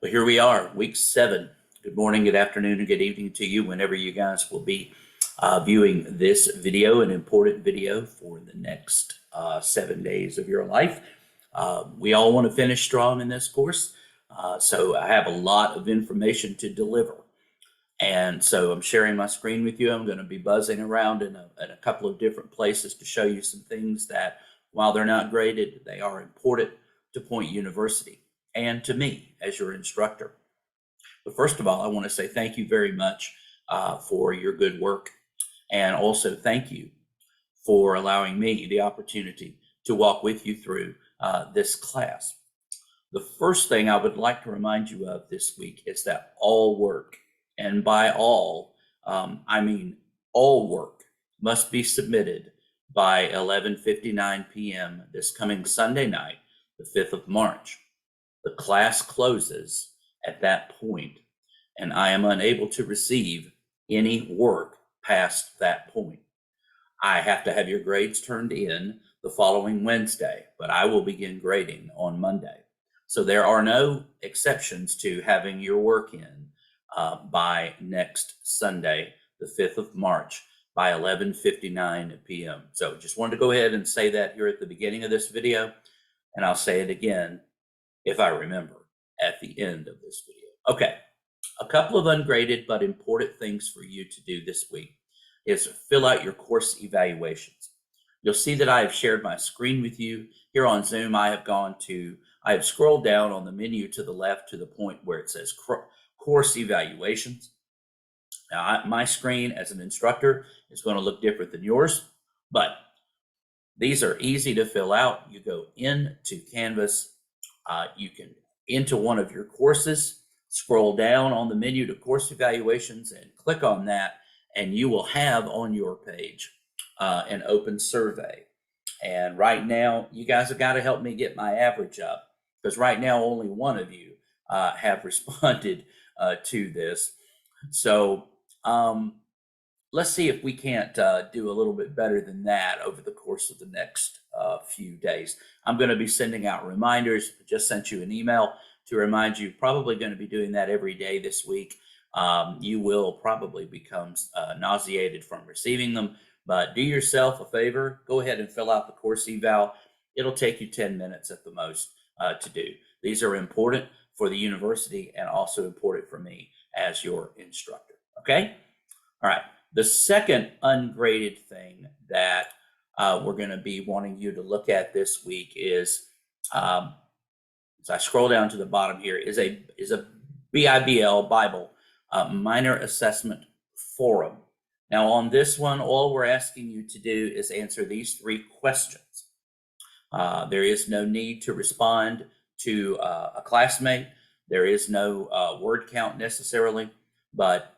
Well, here we are, week 7. Good morning, good afternoon, and good evening to you whenever you guys will be viewing this video, an important video for the next 7 days of your life. We all want to finish strong in this course, so I have a lot of information to deliver. And so I'm sharing my screen with you. I'm going to be buzzing around in a couple of different places to show you some things that, while they're not graded, they are important to Point University and to me as your instructor. But first of all, I want to say thank you very much for your good work. And also thank you for allowing me the opportunity to walk with you through this class. The first thing I would like to remind you of this week is that all work, and by all, I mean all work, must be submitted by 11:59 p.m. this coming Sunday night, the 5th of March. The class closes at that point, and I am unable to receive any work past that point. I have to have your grades turned in the following Wednesday, but I will begin grading on Monday. So there are no exceptions to having your work in by next Sunday, the 5th of March, by 11:59 p.m. So just wanted to go ahead and say that here at the beginning of this video, and I'll say it again if I remember at the end of this video. Okay, a couple of ungraded but important things for you to do this week is fill out your course evaluations. You'll see that I have shared my screen with you. Here on Zoom, I have scrolled down on the menu to the left to the point where it says course evaluations. Now, my screen as an instructor is going to look different than yours, but these are easy to fill out. You go into Canvas, you can into one of your courses, scroll down on the menu to course evaluations and click on that, and you will have on your page an open survey. And right now, you guys have got to help me get my average up, because right now only one of you have responded to this. So let's see if we can't do a little bit better than that over the course of the next few days. I'm going to be sending out reminders. I just sent you an email to remind you. Probably going to be doing that every day this week. You will probably become nauseated from receiving them, but do yourself a favor. Go ahead and fill out the course eval. It'll take you 10 minutes at the most to do. These are important for the university and also important for me as your instructor. Okay? All right. The second ungraded thing that we're going to be wanting you to look at this week is, as I scroll down to the bottom here, is a BIBL Bible minor assessment forum. Now on this one, all we're asking you to do is answer these 3 questions. There is no need to respond to a classmate. There is no word count necessarily, but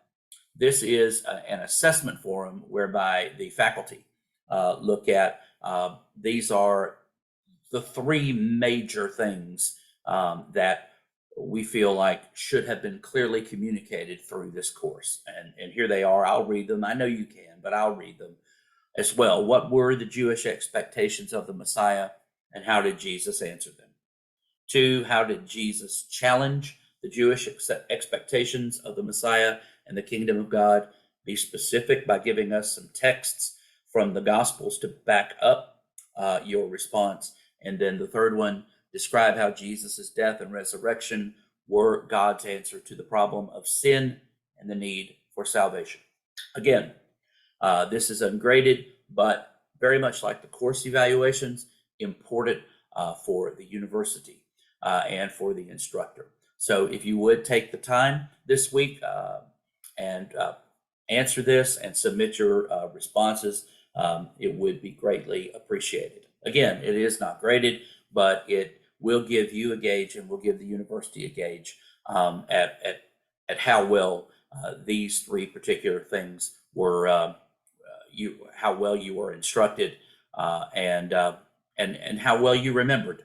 this is an assessment forum whereby the faculty look at, these are the 3 major things that we feel like should have been clearly communicated through this course. And here they are. I'll read them. I know you can, but I'll read them as well. What were the Jewish expectations of the Messiah, and how did Jesus answer them? 2, how did Jesus challenge the Jewish expectations of the Messiah and the kingdom of God? Be specific by giving us some texts from the Gospels to back up your response. And then the 3rd one, describe how Jesus' death and resurrection were God's answer to the problem of sin and the need for salvation. Again, this is ungraded, but very much like the course evaluations, important for the university and for the instructor. So if you would take the time this week and answer this and submit your responses, it would be greatly appreciated. Again, it is not graded, but it will give you a gauge and will give the university a gauge at how well these 3 particular things were, how well you were instructed, and how well you remembered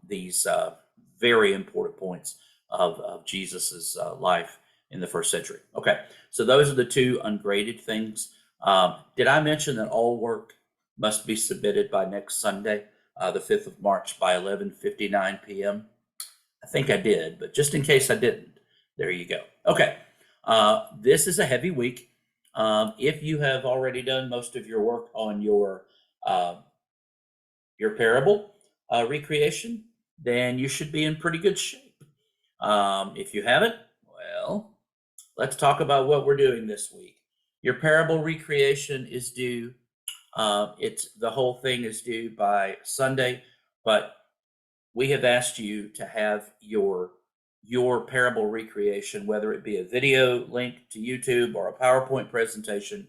these very important points of Jesus's life in the 1st century. Okay, so those are the 2 ungraded things. Did I mention that all work must be submitted by next Sunday, the 5th of March, by 11:59 p.m.? I think I did, but just in case I didn't, there you go. Okay. This is a heavy week. If you have already done most of your work on uh, your parable recreation, then you should be in pretty good shape. If you haven't, well, let's talk about what we're doing this week. Your parable recreation is due. The whole thing is due by Sunday, but we have asked you to have your parable recreation, whether it be a video link to YouTube or a PowerPoint presentation,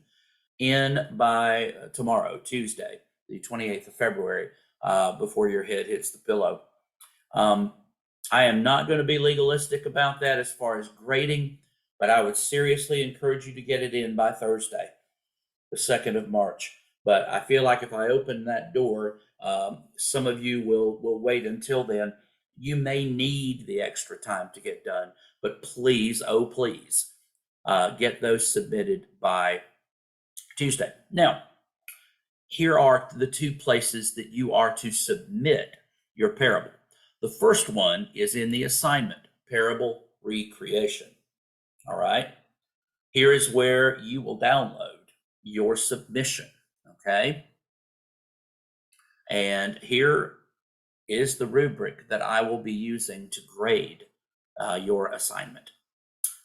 in by tomorrow, Tuesday, the 28th of February, before your head hits the pillow. I am not going to be legalistic about that as far as grading, but I would seriously encourage you to get it in by Thursday, the 2nd of March. But I feel like if I open that door, some of you will wait until then. You may need the extra time to get done, but please, oh please, get those submitted by Tuesday. Now, here are the two places that you are to submit your parable. The first one is in the assignment, parable recreation. All right. Here is where you will download your submission. Okay. And here is the rubric that I will be using to grade your assignment.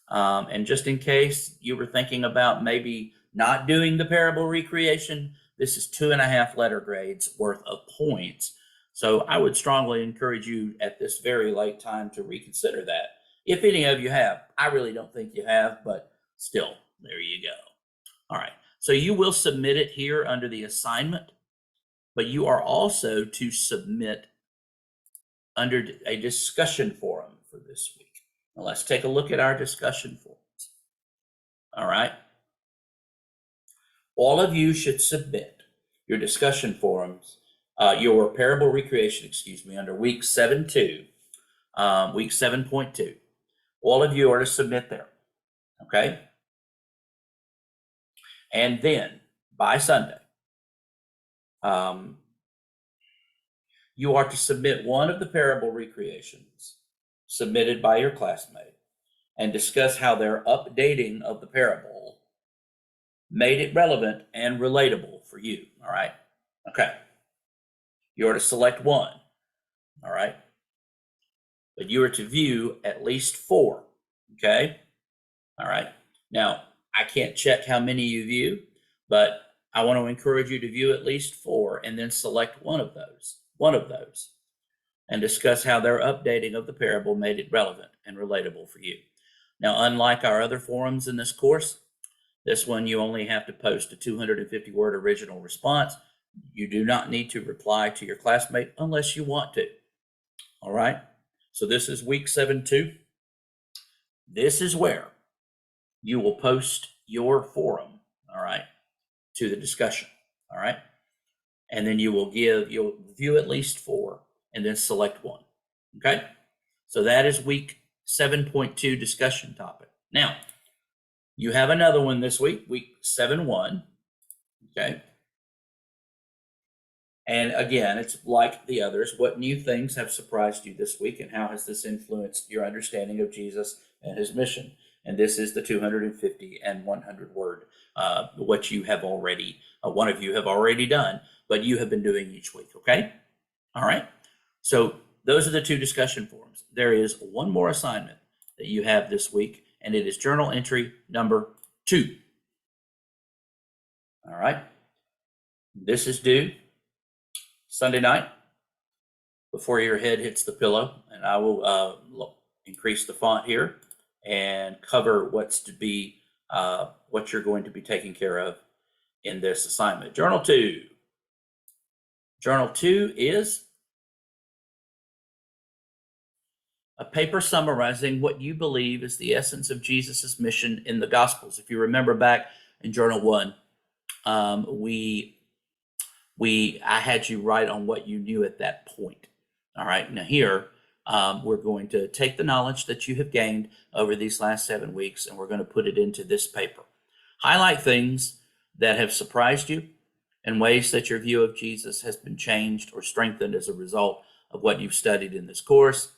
And just in case you were thinking about maybe not doing the parable recreation, this is 2.5 letter grades worth of points. So I would strongly encourage you at this very late time to reconsider that. If any of you have, I really don't think you have, but still, there you go. All right, so you will submit it here under the assignment, but you are also to submit under a discussion forum for this week. Now let's take a look at our discussion forums. All right. All of you should submit your discussion forums, your parable recreation, under week 7.2, week 7.2. All of you are to submit there. Okay. And then by Sunday, you are to submit one of the parable recreations submitted by your classmate and discuss how their updating of the parable made it relevant and relatable for you. All right. Okay. You are to select one. All right. But you are to view at least 4. Okay. All right. Now, I can't check how many you view, but I want to encourage you to view at least 4 and then select one of those, and discuss how their updating of the parable made it relevant and relatable for you. Now, unlike our other forums in this course, this one you only have to post a 250-word original response. You do not need to reply to your classmate unless you want to. All right? So this is week 7.2. This is where you will post your forum, all right, to the discussion, all right? And then you'll view at least 4 and then select one, okay? So that is week 7.2 discussion topic. Now, you have another one this week, week 7.1, okay? And again, it's like the others. What new things have surprised you this week, and how has this influenced your understanding of Jesus and his mission? And this is the 250 and 100 word, what you have already, one of you have already done, but you have been doing each week, okay? All right. So those are the 2 discussion forums. There is one more assignment that you have this week, and it is journal entry number 2. All right. This is due Sunday night before your head hits the pillow, and I will increase the font here and cover what's to be what you're going to be taking care of in this assignment. Journal 2. Journal 2 is a paper summarizing what you believe is the essence of Jesus's mission in the Gospels. If you remember back in Journal 1, I had you write on what you knew at that point. All right. Now here, we're going to take the knowledge that you have gained over these last 7 weeks, and we're going to put it into this paper. Highlight things that have surprised you and ways that your view of Jesus has been changed or strengthened as a result of what you've studied in this course.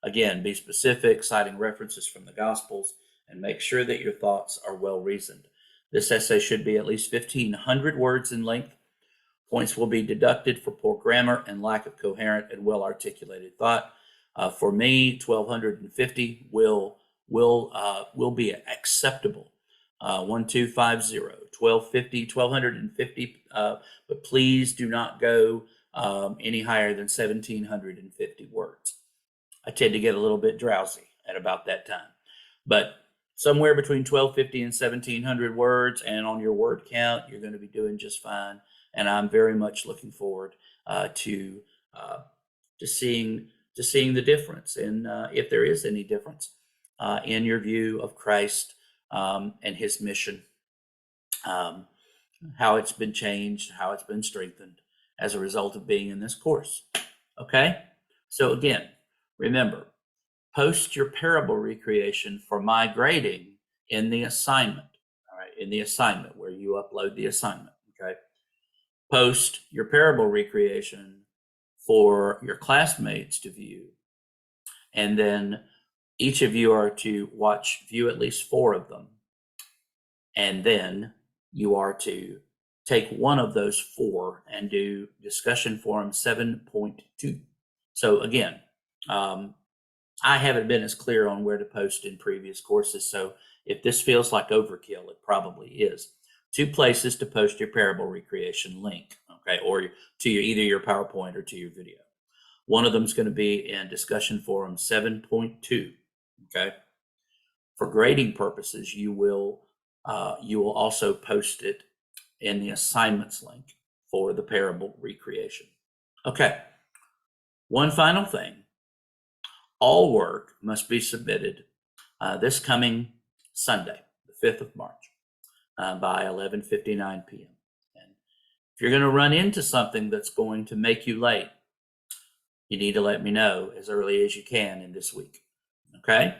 Again, be specific, citing references from the Gospels, and make sure that your thoughts are well reasoned. This essay should be at least 1,500 words in length. Points will be deducted for poor grammar and lack of coherent and well-articulated thought. For me, 1,250 will be acceptable. 1250, 1250, 1,250, but please do not go any higher than 1,750 words. I tend to get a little bit drowsy at about that time, but somewhere between 1,250 and 1,700 words, and on your word count, you're going to be doing just fine. And I'm very much looking forward to seeing the difference, and if there is any difference in your view of Christ and his mission, how it's been changed, how it's been strengthened as a result of being in this course. Okay, so again, remember, post your parable recreation for my grading in the assignment. All right, in the assignment where you upload the assignment. Okay, post your parable recreation for your classmates to view, and then each of you are to view at least 4 of them, and then you are to take one of those 4 and do discussion forum 7.2. So again, I haven't been as clear on where to post in previous courses, so if this feels like overkill, it probably is. 2 places to post your parable recreation link, okay, or to either your PowerPoint or to your video. One of them is going to be in discussion forum 7.2, okay. For grading purposes, you will also post it in the assignments link for the parable recreation. Okay, one final thing. All work must be submitted this coming Sunday, the 5th of March, by 11:59 p.m. And if you're going to run into something that's going to make you late, you need to let me know as early as you can in this week. Okay?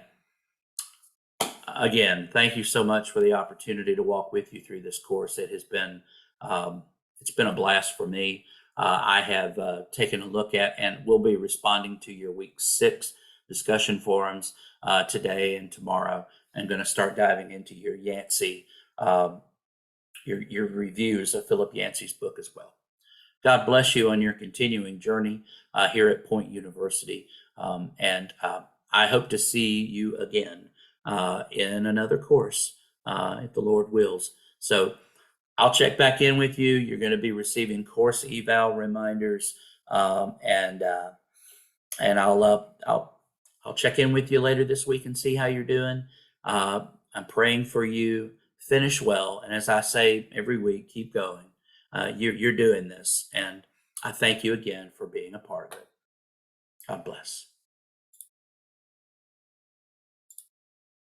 Again, thank you so much for the opportunity to walk with you through this course. It has been it's been a blast for me. I have taken a look at and will be responding to your week 6 discussion forums today and tomorrow. I'm going to start diving into your Yancey, your reviews of Philip Yancey's book as well. God bless you on your continuing journey here at Point University. And I hope to see you again in another course, if the Lord wills. So I'll check back in with you. You're going to be receiving course eval reminders, and I'll check in with you later this week and see how you're doing. I'm praying for you. Finish well, and as I say every week, keep going. You're doing this, and I thank you again for being a part of it. God bless.